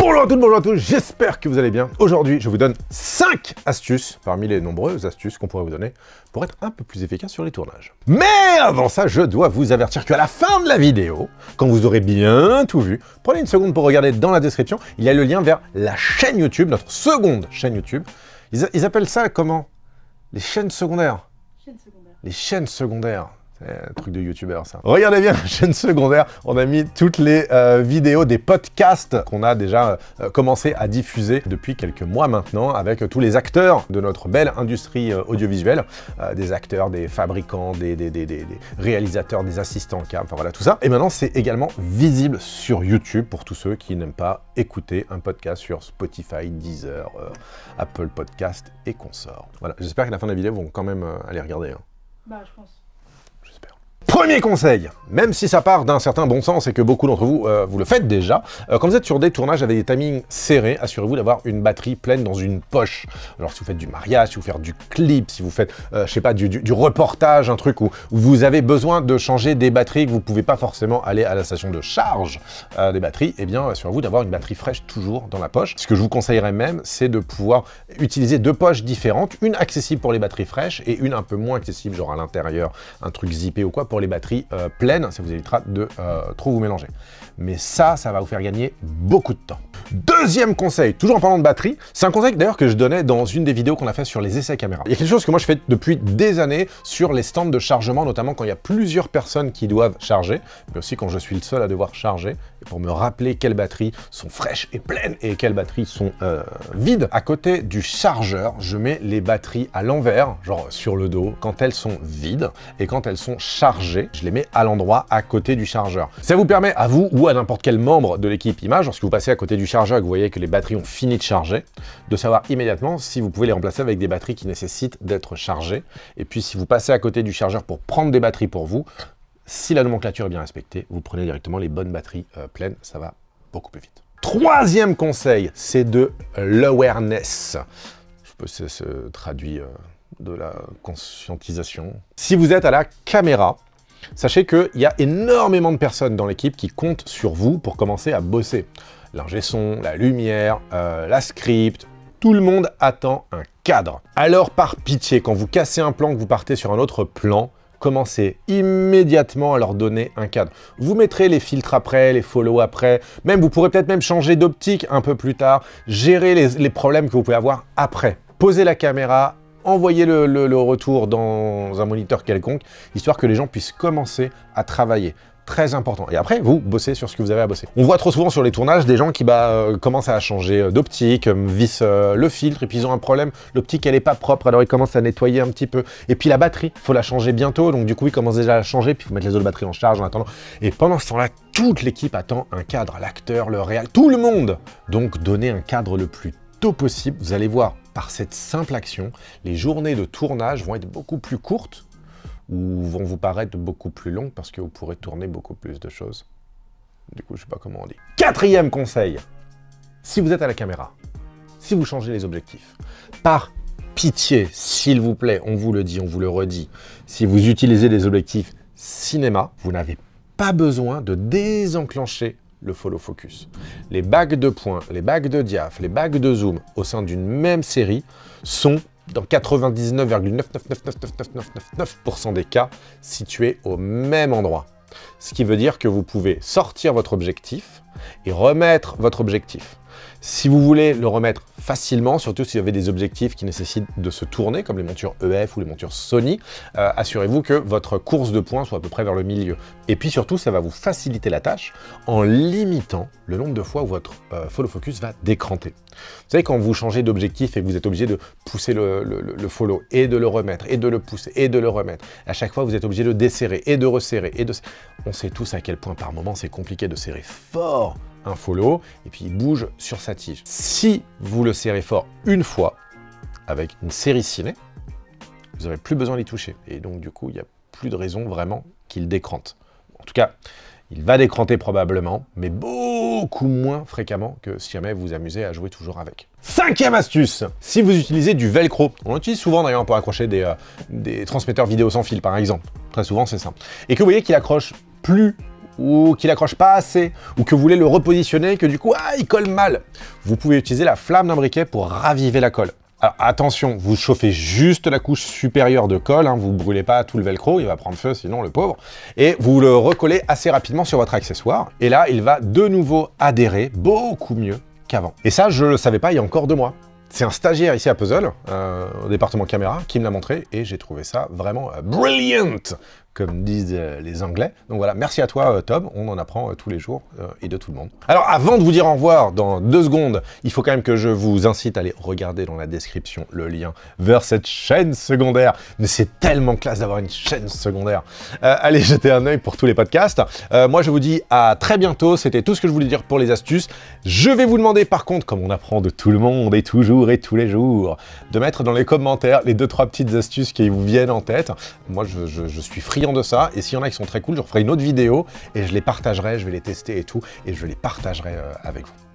Bonjour à toutes, bonjour à tous, j'espère que vous allez bien. Aujourd'hui, je vous donne 5 astuces, parmi les nombreuses astuces qu'on pourrait vous donner, pour être un peu plus efficace sur les tournages. Mais avant ça, je dois vous avertir qu'à la fin de la vidéo, quand vous aurez bien tout vu, prenez une seconde pour regarder dans la description, il y a le lien vers la chaîne YouTube, notre seconde chaîne YouTube. Ils appellent ça comment? Les chaînes secondaires. Les chaînes secondaires. C'est un truc de youtubeur, ça. Regardez bien la chaîne secondaire, on a mis toutes les vidéos des podcasts qu'on a déjà commencé à diffuser depuis quelques mois maintenant, avec tous les acteurs de notre belle industrie audiovisuelle, des acteurs, des fabricants, des réalisateurs, des assistants cam, enfin voilà tout ça. Et maintenant, c'est également visible sur YouTube pour tous ceux qui n'aiment pas écouter un podcast sur Spotify, Deezer, Apple Podcast et consorts. Voilà, j'espère qu'à la fin de la vidéo, ils vont quand même aller regarder. Hein. Bah, je pense. Premier conseil, même si ça part d'un certain bon sens et que beaucoup d'entre vous, vous le faites déjà, quand vous êtes sur des tournages avec des timings serrés, assurez-vous d'avoir une batterie pleine dans une poche. Alors si vous faites du mariage, si vous faites du clip, si vous faites, je sais pas, du reportage, un truc où vous avez besoin de changer des batteries, que vous pouvez pas forcément aller à la station de charge des batteries, eh bien assurez-vous d'avoir une batterie fraîche toujours dans la poche. Ce que je vous conseillerais même, c'est de pouvoir utiliser deux poches différentes, une accessible pour les batteries fraîches et une un peu moins accessible, genre à l'intérieur, un truc zippé ou quoi, pour les batteries pleines, ça vous évitera de trop vous mélanger. Mais ça va vous faire gagner beaucoup de temps. Deuxième conseil, toujours en parlant de batterie, c'est un conseil d'ailleurs que je donnais dans une des vidéos qu'on a fait sur les essais caméra. Il y a quelque chose que moi je fais depuis des années sur les stands de chargement, notamment quand il y a plusieurs personnes qui doivent charger, mais aussi quand je suis le seul à devoir charger, et pour me rappeler quelles batteries sont fraîches et pleines et quelles batteries sont vides. À côté du chargeur, je mets les batteries à l'envers, genre sur le dos, quand elles sont vides, et quand elles sont chargées, je les mets à l'endroit à côté du chargeur. Ça vous permet à vous ou à n'importe quel membre de l'équipe image, lorsque vous passez à côté du chargeur et que vous voyez que les batteries ont fini de charger, de savoir immédiatement si vous pouvez les remplacer avec des batteries qui nécessitent d'être chargées. Et puis si vous passez à côté du chargeur pour prendre des batteries pour vous, si la nomenclature est bien respectée, vous prenez directement les bonnes batteries pleines, ça va beaucoup plus vite. Troisième conseil, c'est de l'awareness. Je peux se traduire de la conscientisation. Si vous êtes à la caméra, sachez qu'il y a énormément de personnes dans l'équipe qui comptent sur vous pour commencer à bosser. L'ingé son, la lumière, la script, tout le monde attend un cadre. Alors par pitié, quand vous cassez un plan, que vous partez sur un autre plan, commencez immédiatement à leur donner un cadre. Vous mettrez les filtres après, les follow après, même vous pourrez peut-être même changer d'optique un peu plus tard, gérer les problèmes que vous pouvez avoir après. Posez la caméra, envoyez le retour dans un moniteur quelconque, histoire que les gens puissent commencer à travailler. Très important. Et après, vous bossez sur ce que vous avez à bosser. On voit trop souvent sur les tournages des gens qui commencent à changer d'optique, vissent le filtre, et puis ils ont un problème, l'optique elle est pas propre, alors ils commencent à nettoyer un petit peu. Et puis la batterie, il faut la changer bientôt, donc du coup ils commencent déjà à la changer, puis il faut mettre les autres batteries en charge en attendant. Et pendant ce temps-là, toute l'équipe attend un cadre, l'acteur, le réal, tout le monde. Donc donnez un cadre le plus tôt possible. Vous allez voir, par cette simple action, les journées de tournage vont être beaucoup plus courtes, ou vont vous paraître beaucoup plus longues parce que vous pourrez tourner beaucoup plus de choses. Du coup, je sais pas comment on dit. Quatrième conseil, si vous êtes à la caméra, si vous changez les objectifs, par pitié, s'il vous plaît, on vous le dit, on vous le redit, si vous utilisez des objectifs cinéma, vous n'avez pas besoin de désenclencher le follow focus. Les bagues de points, les bagues de diaph, les bagues de zoom au sein d'une même série sont dans 99,9999999% des cas, situé au même endroit. Ce qui veut dire que vous pouvez sortir votre objectif et remettre votre objectif. Si vous voulez le remettre facilement, surtout si vous avez des objectifs qui nécessitent de se tourner, comme les montures EF ou les montures Sony, assurez-vous que votre course de points soit à peu près vers le milieu. Et puis surtout, ça va vous faciliter la tâche en limitant le nombre de fois où votre follow focus va décranter. Vous savez, quand vous changez d'objectif et que vous êtes obligé de pousser le follow et de le remettre, et de le pousser et de le remettre, à chaque fois, vous êtes obligé de desserrer et de resserrer. On sait tous à quel point par moment c'est compliqué de serrer fort un follow, et puis il bouge sur sa tige. Si vous le serrez fort une fois, avec une série ciné, vous n'aurez plus besoin d'y toucher. Et donc du coup, il n'y a plus de raison vraiment qu'il décrante. En tout cas, il va décranter probablement, mais beaucoup moins fréquemment que si jamais vous vous amusez à jouer toujours avec. Cinquième astuce, si vous utilisez du velcro, on l'utilise souvent d'ailleurs pour accrocher des transmetteurs vidéo sans fil par exemple, très souvent c'est ça, et que vous voyez qu'il accroche plus ou qu'il accroche pas assez, ou que vous voulez le repositionner, que du coup, il colle mal, vous pouvez utiliser la flamme d'un briquet pour raviver la colle. Alors attention, vous chauffez juste la couche supérieure de colle, hein, vous ne brûlez pas tout le velcro, il va prendre feu sinon le pauvre, et vous le recollez assez rapidement sur votre accessoire, et là il va de nouveau adhérer beaucoup mieux qu'avant. Et ça je ne le savais pas il y a encore 2 mois. C'est un stagiaire ici à Puzzle, au département caméra, qui me l'a montré, et j'ai trouvé ça vraiment brilliant, comme disent les Anglais. Donc voilà, merci à toi Tom, on en apprend tous les jours, et de tout le monde. Alors avant de vous dire au revoir dans 2 secondes, il faut quand même que je vous incite à aller regarder dans la description le lien vers cette chaîne secondaire. Mais c'est tellement classe d'avoir une chaîne secondaire. Allez jeter un œil pour tous les podcasts. Moi je vous dis à très bientôt, c'était tout ce que je voulais dire pour les astuces. Je vais vous demander par contre, comme on apprend de tout le monde et toujours et tous les jours, de mettre dans les commentaires les 2-3 petites astuces qui vous viennent en tête. Moi je suis friand de ça, et s'il y en a qui sont très cool, je referai une autre vidéo et je les partagerai, je vais les tester et tout, et je les partagerai avec vous.